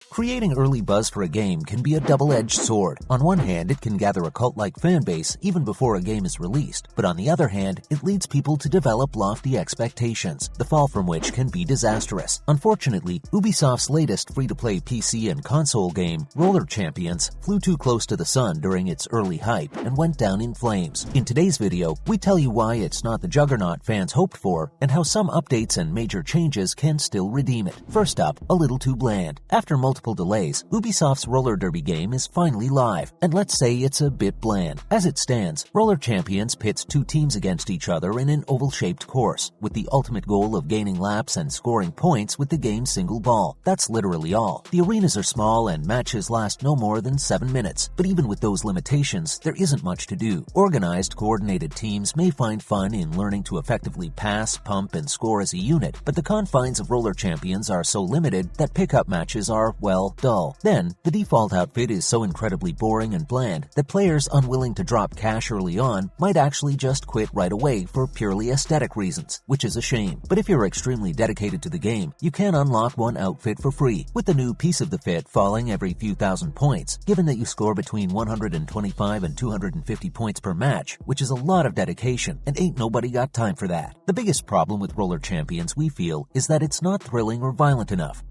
Creating early buzz for a game can be a double-edged sword. On one hand, it can gather a cult-like fan base even before a game is released, but on the other hand, it leads people to develop lofty expectations, the fall from which can be disastrous. Unfortunately, Ubisoft's latest free-to-play PC and console game, Roller Champions, flew too close to the sun during its early hype and went down in flames. In today's video, we tell you why it's not the juggernaut fans hoped for and how some updates and major changes can still redeem it. First up, a little too bland. After multiple delays, Ubisoft's roller derby game is finally live, and let's say it's a bit bland. As it stands, Roller Champions pits two teams against each other in an oval-shaped course, with the ultimate goal of gaining laps and scoring points with the game's single ball. That's literally all. The arenas are small and matches last no more than 7 minutes, but even with those limitations, there isn't much to do. Organized, coordinated teams may find fun in learning to effectively pass, pump, and score as a unit, but the confines of Roller Champions are so limited that pickup matches are, well, dull. Then, the default outfit is so incredibly boring and bland that players unwilling to drop cash early on might actually just quit right away for purely aesthetic reasons, which is a shame. But if you're extremely dedicated to the game, you can unlock one outfit for free, with the new piece of the fit falling every few thousand points, given that you score between 125 and 250 points per match, which is a lot of dedication, and ain't nobody got time for that. The biggest problem with Roller Champions, we feel, is that it's not thrilling or violent enough,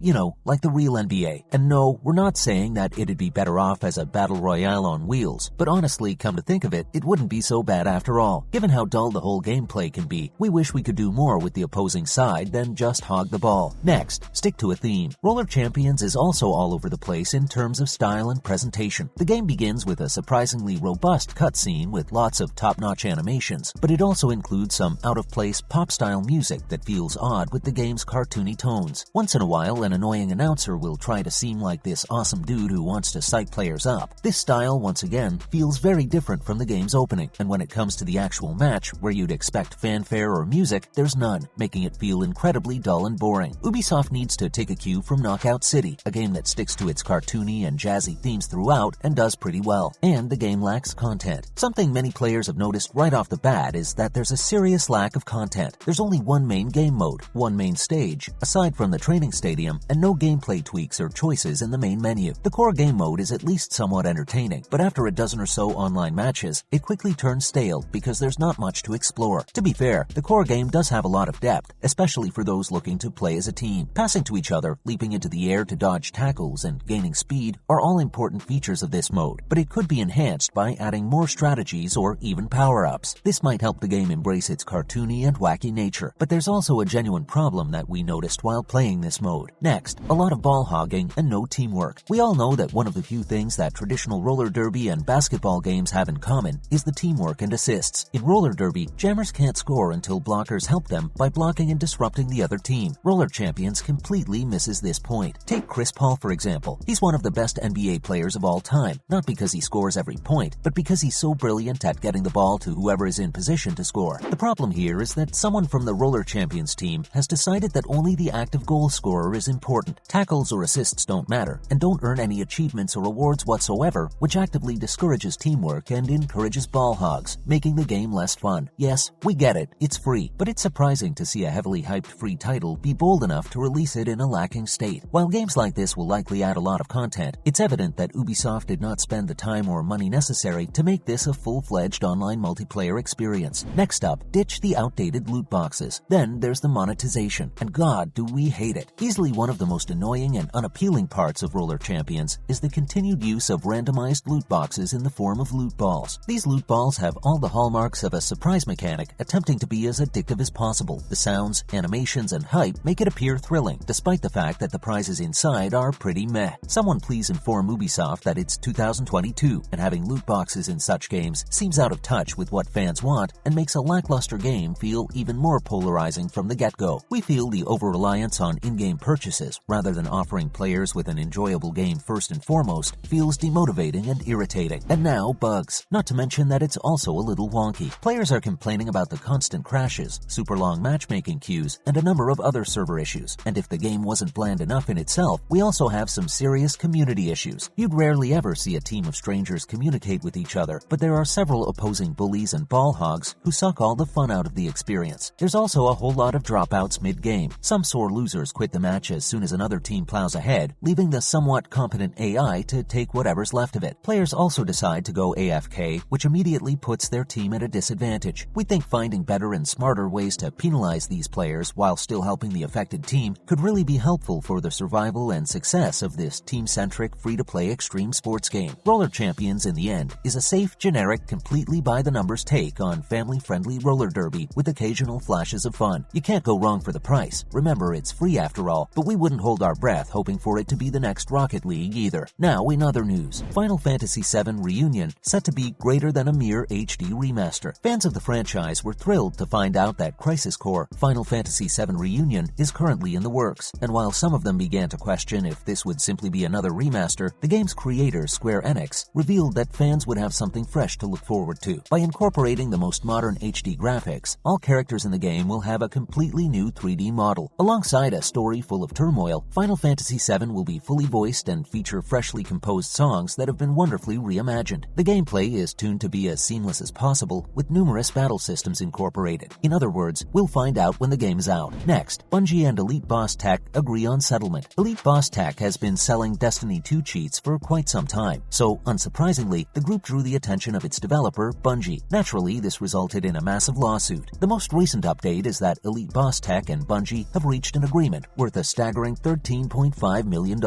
like the real NBA. And no, we're not saying that it'd be better off as a battle royale on wheels, but honestly, come to think of it, it wouldn't be so bad after all. Given how dull the whole gameplay can be, we wish we could do more with the opposing side than just hog the ball. Next, stick to a theme. Roller Champions is also all over the place in terms of style and presentation. The game begins with a surprisingly robust cutscene with lots of top-notch animations, but it also includes some out-of-place pop-style music that feels odd with the game's cartoony tones. Once in a while, an annoying announcer will try to seem like this awesome dude who wants to psych players up. This style, once again, feels very different from the game's opening, and when it comes to the actual match, where you'd expect fanfare or music, there's none, making it feel incredibly dull and boring. Ubisoft needs to take a cue from Knockout City, a game that sticks to its cartoony and jazzy themes throughout and does pretty well. And the game lacks content. Something many players have noticed right off the bat is that there's a serious lack of content. There's only one main game mode, one main stage, aside from the training stadium, and no gameplay tweaks or choices in the main menu. The core game mode is at least somewhat entertaining, but after a dozen or so online matches, it quickly turns stale because there's not much to explore. To be fair, the core game does have a lot of depth, especially for those looking to play as a team. Passing to each other, leaping into the air to dodge tackles, and gaining speed are all important features of this mode, but it could be enhanced by adding more strategies or even power-ups. This might help the game embrace its cartoony and wacky nature, but there's also a genuine problem that we noticed while playing this mode. Next, a lot of ball hogging and no teamwork. We all know that one of the few things that traditional roller derby and basketball games have in common is the teamwork and assists. In roller derby, jammers can't score until blockers help them by blocking and disrupting the other team. Roller Champions completely misses this point. Take Chris Paul, for example. He's one of the best NBA players of all time, not because he scores every point, but because he's so brilliant at getting the ball to whoever is in position to score. The problem here is that someone from the Roller Champions team has decided that only the active goal scorer is important. Tackles or assists don't matter, and don't earn any achievements or awards whatsoever, which actively discourages teamwork and encourages ball hogs, making the game less fun. Yes, we get it, it's free, but it's surprising to see a heavily hyped free title be bold enough to release it in a lacking state. While games like this will likely add a lot of content, it's evident that Ubisoft did not spend the time or money necessary to make this a full-fledged online multiplayer experience. Next up, ditch the outdated loot boxes. Then there's the monetization, and God, do we hate it. Easily one of the most annoying and unappealing parts of Roller Champions is the continued use of randomized loot boxes in the form of loot balls. These loot balls have all the hallmarks of a surprise mechanic attempting to be as addictive as possible. The sounds, animations, and hype make it appear thrilling, despite the fact that the prizes inside are pretty meh. Someone please inform Ubisoft that it's 2022, and having loot boxes in such games seems out of touch with what fans want and makes a lackluster game feel even more polarizing from the get-go. We feel the over-reliance on in-game purchases, rather than offering players with an enjoyable game first and foremost, feels demotivating and irritating. And now, bugs. Not to mention that it's also a little wonky. Players are complaining about the constant crashes, super long matchmaking queues, and a number of other server issues. And if the game wasn't bland enough in itself, we also have some serious community issues. You'd rarely ever see a team of strangers communicate with each other, but there are several opposing bullies and ball hogs who suck all the fun out of the experience. There's also a whole lot of dropouts mid-game. Some sore losers quit the match as soon as another team plows ahead, ahead, leaving the somewhat competent AI to take whatever's left of it. Players also decide to go AFK, which immediately puts their team at a disadvantage. We think finding better and smarter ways to penalize these players while still helping the affected team could really be helpful for the survival and success of this team-centric, free-to-play extreme sports game. Roller Champions, in the end, is a safe, generic, completely by-the-numbers take on family-friendly roller derby with occasional flashes of fun. You can't go wrong for the price. Remember, it's free after all, but we wouldn't hold our breath hoping for it to be the next Rocket League either. Now, in other news, Final Fantasy VII Reunion set to be greater than a mere HD remaster. Fans of the franchise were thrilled to find out that Crisis Core Final Fantasy VII Reunion is currently in the works, and while some of them began to question if this would simply be another remaster, the game's creator, Square Enix, revealed that fans would have something fresh to look forward to. By incorporating the most modern HD graphics, all characters in the game will have a completely new 3D model. Alongside a story full of turmoil, Final Fantasy VII will be fully voiced and feature freshly composed songs that have been wonderfully reimagined. The gameplay is tuned to be as seamless as possible, with numerous battle systems incorporated. In other words, we'll find out when the game is out. Next, Bungie and Elite Boss Tech agree on settlement. Elite Boss Tech has been selling Destiny 2 cheats for quite some time, so unsurprisingly, the group drew the attention of its developer, Bungie. Naturally, this resulted in a massive lawsuit. The most recent update is that Elite Boss Tech and Bungie have reached an agreement worth a staggering $13.5 million.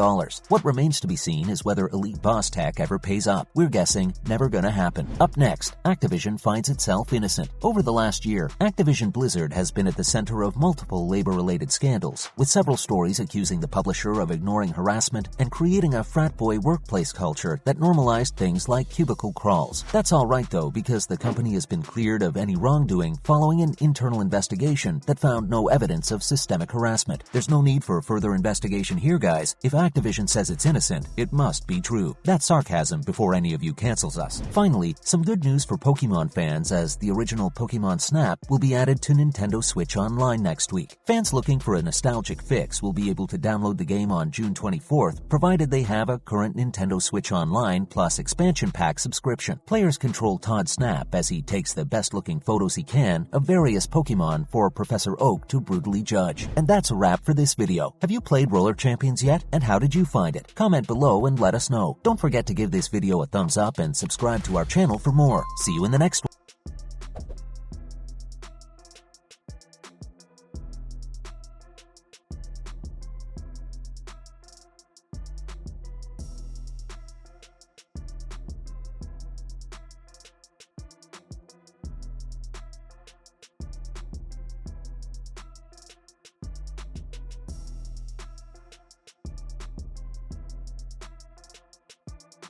What remains to be seen is whether Elite Boss Tech ever pays up. We're guessing never gonna happen. Up next, Activision finds itself innocent. Over the last year, Activision Blizzard has been at the center of multiple labor-related scandals, with several stories accusing the publisher of ignoring harassment and creating a frat boy workplace culture that normalized things like cubicle crawls. That's all right though, because the company has been cleared of any wrongdoing following an internal investigation that found no evidence of systemic harassment. There's no need for further investigation here, guys. If Activision says it's innocent, it must be true. That's sarcasm before any of you cancels us. Finally, some good news for Pokemon fans, as the original Pokemon Snap will be added to Nintendo Switch Online next week. Fans looking for a nostalgic fix will be able to download the game on June 24th, provided they have a current Nintendo Switch Online Plus expansion pack subscription. Players control Todd Snap as he takes the best-looking photos he can of various Pokemon for Professor Oak to brutally judge. And that's a wrap for this video. Have you played Roller Champions yet? And how did you find it? Comment below and let us know. Don't forget to give this video a thumbs up and subscribe to our channel for more. See you in the next one.